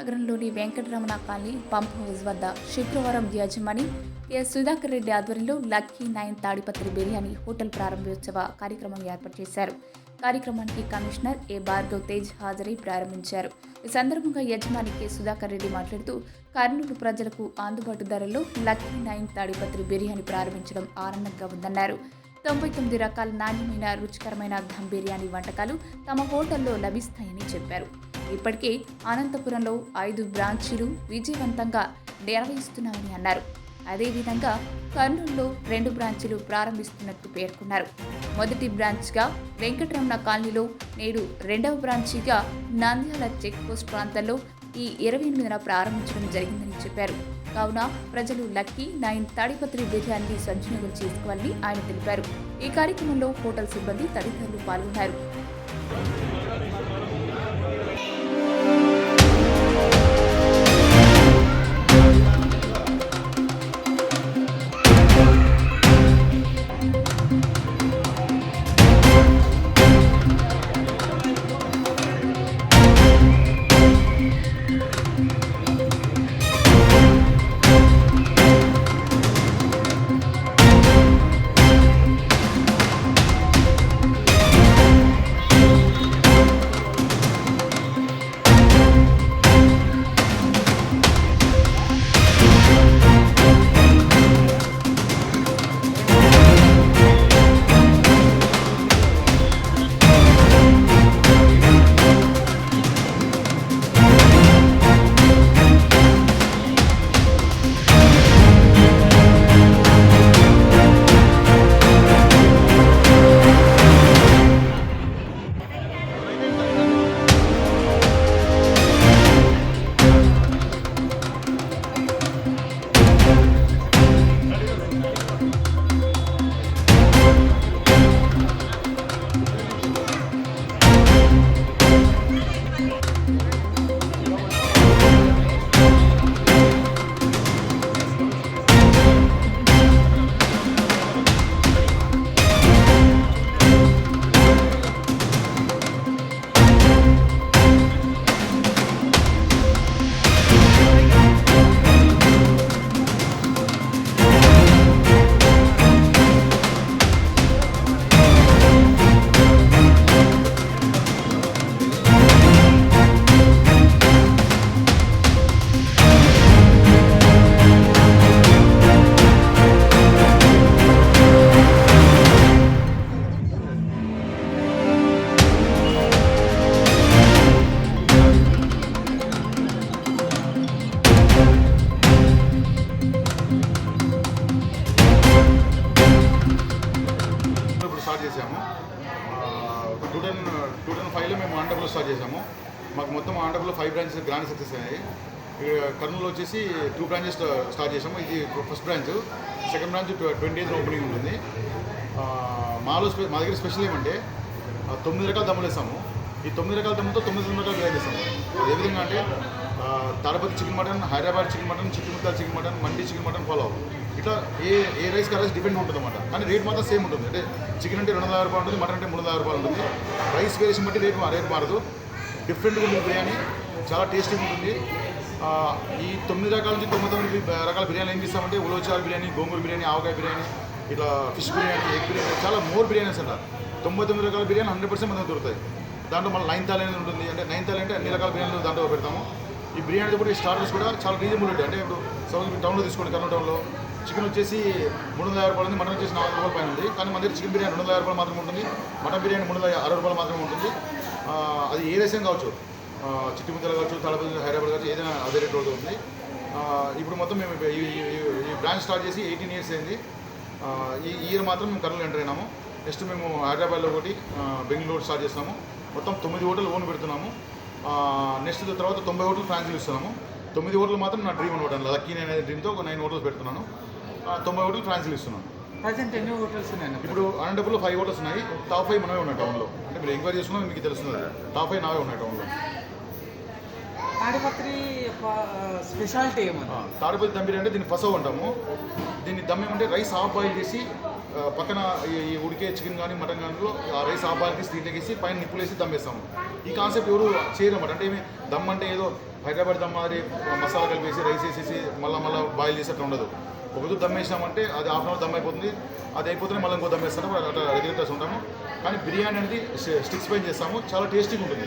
నగరంలోని Venkataramana colony pump house వద్ద శుక్రవారం యజమాని ఎస్ సుధాకర్ రెడ్డి ఆధ్వర్యంలో లక్కీ 9 తాడిపత్రి బిర్యానీ హోటల్ ప్రారంభోత్సవ కార్యక్రమం ఏర్పాటు చేశారు. కార్యక్రమానికి కమిషనర్ ఏ భార్గవ్ తేజ్ హాజరై ప్రారంభించారు. ఈ సందర్భంగా యజమాని కె సుధాకర్ రెడ్డి మాట్లాడుతూ కర్నూలు ప్రజలకు అందుబాటు ధరల్లో లక్కీ 9 తాడిపత్రి బిర్యానీ ప్రారంభించడం ఆనందంగా ఉందన్నారు. 99 రకాల నాణ్యమైన రుచికరమైన ధమ్ బిర్యానీ వంటకాలు తమ హోటల్లో లభిస్తాయని చెప్పారు. ఇప్పటికే అనంతపురంలో 5 బ్రాంచీలు విజయవంతంగా నిర్వహిస్తున్నామని అన్నారు. అదేవిధంగా కర్నూలులో 2 బ్రాంచీలు ప్రారంభిస్తున్నట్టు పేర్కొన్నారు. మొదటి బ్రాంచ్గా వెంకటరమణ కాలనీలో, నేడు 2వ బ్రాంచీగా నంద్యాల చెక్ పోస్ట్ ప్రాంతంలో ఈ 28న ప్రారంభించడం జరిగిందని చెప్పారు. కావున ప్రజలు లక్కీ 9 తాడిపత్రి బిర్యానీని సద్వినియోగం చేసుకోవాలని ఆయన తెలిపారు. ఈ కార్యక్రమంలో హోటల్ సిబ్బంది తదితరులు పాల్గొన్నారు. స్టార్ట్ చేసాము. 2005లో మేము అనంతపురంలో స్టార్ట్ చేసాము. మాకు మొత్తం అనంతపురంలో 5 బ్రాంచెస్ గ్రాండ్ సక్సెస్ అయ్యాయి. కర్నూలులో వచ్చేసి 2 బ్రాంచెస్ స్టార్ట్ చేసాము. ఇది first branch. Second branch 28th opening ఉంటుంది. మా దగ్గర స్పెషల్ ఏమంటే 9 రకాల దమ్ములు వేస్తాము. ఈ 9 రకాల దమ్ములతో 9 రకాల బిర్యానీ వేస్తాము. అది ఏ విధంగా అంటే Tadipatri chicken mutton, Hyderabad chicken mutton, chicken chicken mutton, mandi chicken mutton, pulao, ఇట్లా ఏ రైస్ రైస్ డిపెండ్ ఉంటుంది అన్నమాట. కానీ రేట్ మాత్రం సేమ్ ఉంటుంది. అంటే చికెన్ అంటే 250 రూపాయలు ఉంటుంది, మటన్ అంటే 350 రూపాయలు ఉంటుంది. రైస్ వేరియేషన్ బట్టి రేట్ మారదు. డిఫరెంట్గా ఉంటుంది బిర్యానీ, చాలా టేస్టీగా ఉంటుంది. ఈ 9 రకాల నుంచి 99 రకాల బిర్యానీ ఏం చేస్తామంటే ఉలవచారు బిర్యానీ, గోంగూర బిర్యానీ, ఆవకాయ బిర్యానీ, ఇట్లా ఫిష్ బిర్యానీ, ఎగ్ బిర్యానీ, చాలా మోర్ బిర్యానీస్ అంట. 99 రకాల బిర్యానీ 100% మనకు దొరుకుతాయి. దాంట్లో మళ్ళీ 9 థాలి అనేది ఉంటుంది. అంటే 9 థాలి అంటే అన్ని రకాల బిర్యానీలు దాంట్లో పెడతాము. ఈ బిర్యానీతో కూడా ఈ స్టార్టర్స్ కూడా చాలా రీజనబుల్ ఉంటాయి. అంటే ఇప్పుడు సౌత్ టౌన్లో తీసుకోండి, కర్నూలు టౌన్లో చికెన్ వచ్చేసి 350 రూపాయలు ఉంది, మటన్ వచ్చేసి 400 రూపాయల పైన ఉంది. కానీ మన దగ్గర చికెన్ బిర్యానీ 250 రూపాయలు మాత్రమే ఉంటుంది, మటన్ బిర్యానీ 360 రూపాయలు మాత్రమే ఉంటుంది. అది ఏ రైస్ కావచ్చు, చిట్టిముద్దలు కావచ్చు, తాడపత్రి, హైదరాబాద్ కావచ్చు, ఏదైనా అదే రేట్ అవుతుంది. ఇప్పుడు మొత్తం మేము ఈ బ్రాంచ్ స్టార్ట్ చేసి 18 years అయింది. ఈ ఇయర్ మాత్రం మేము కర్నూలు ఎంటర్ అయినాము. నెక్స్ట్ మేము హైదరాబాద్లో ఒకటి, బెంగళూరు స్టార్ట్ చేస్తాము. మొత్తం 9 హోటల్ ఓన్ పెడుతున్నాము. నెక్స్ట్ తర్వాత 90 హోటల్ ఫ్రాంచైజీ ఇస్తున్నాము. 9 హోటల్ మాత్రం నా డ్రీమ్ అనమాట. లక్కీ అనే డ్రీమ్తో ఒక 9 హోటల్స్ పెడుతున్నాను. 90 హోటల్ ఫ్రాంచైజీ ఇస్తున్నాను. ప్రజెంట్ ఎన్ని హోటల్స్ ఉన్నాయి? ఇప్పుడు అనంతపురంలో 5 హోటల్స్ ఉన్నాయి. టాప్ 5 మనమే ఉన్నాయి టౌన్లో. అంటే మీరు ఎంక్వైరీ చేసుకున్నా మీకు తెలుస్తుంది. టాప్ 5 నావే ఉన్నాయి టౌన్లో. తాడిపత్రి స్పెషాలిటీ ఏమన్నా? తాడిపత్రి దమ్ బిర్యానీ అంటే దీన్ని ఫసవ్ అంటాము. దీన్ని దమ్ ఏమంటే రైస్ హాఫ్ బాయిల్ చేసి పక్కన ఈ ఉడికే చికెన్ కానీ మటన్ కానీ ఆ రైస్ హాఫ్ బాయిల్ తీసి దీంట్లోకి వేసి పైన నిప్పులు వేసి దమ్ వేస్తాము. ఈ కాన్సెప్ట్ ఎవరు చేయరన్నమాట. అంటే ఏమి దమ్ అంటే ఏదో హైదరాబాద్ దమ్ మాదిరి మసాలా కలిపేసి రైస్ వేసేసి మళ్ళీ బాయిల్ చేసి అట్లా ఉండదు. ఒక రోజు దమ్ వేసామంటే అది హాఫ్ అన్ అవర్ దమ్ అయిపోతుంది. అది అయిపోతే మళ్ళీ ఇంకో దమ్ వేస్తాము, అట్లా రెగ్యులర్ ఉంటాము. కానీ బిర్యానీ అనేది స్టిక్స్ పైన చేస్తాము, చాలా టేస్టీగా ఉంటుంది.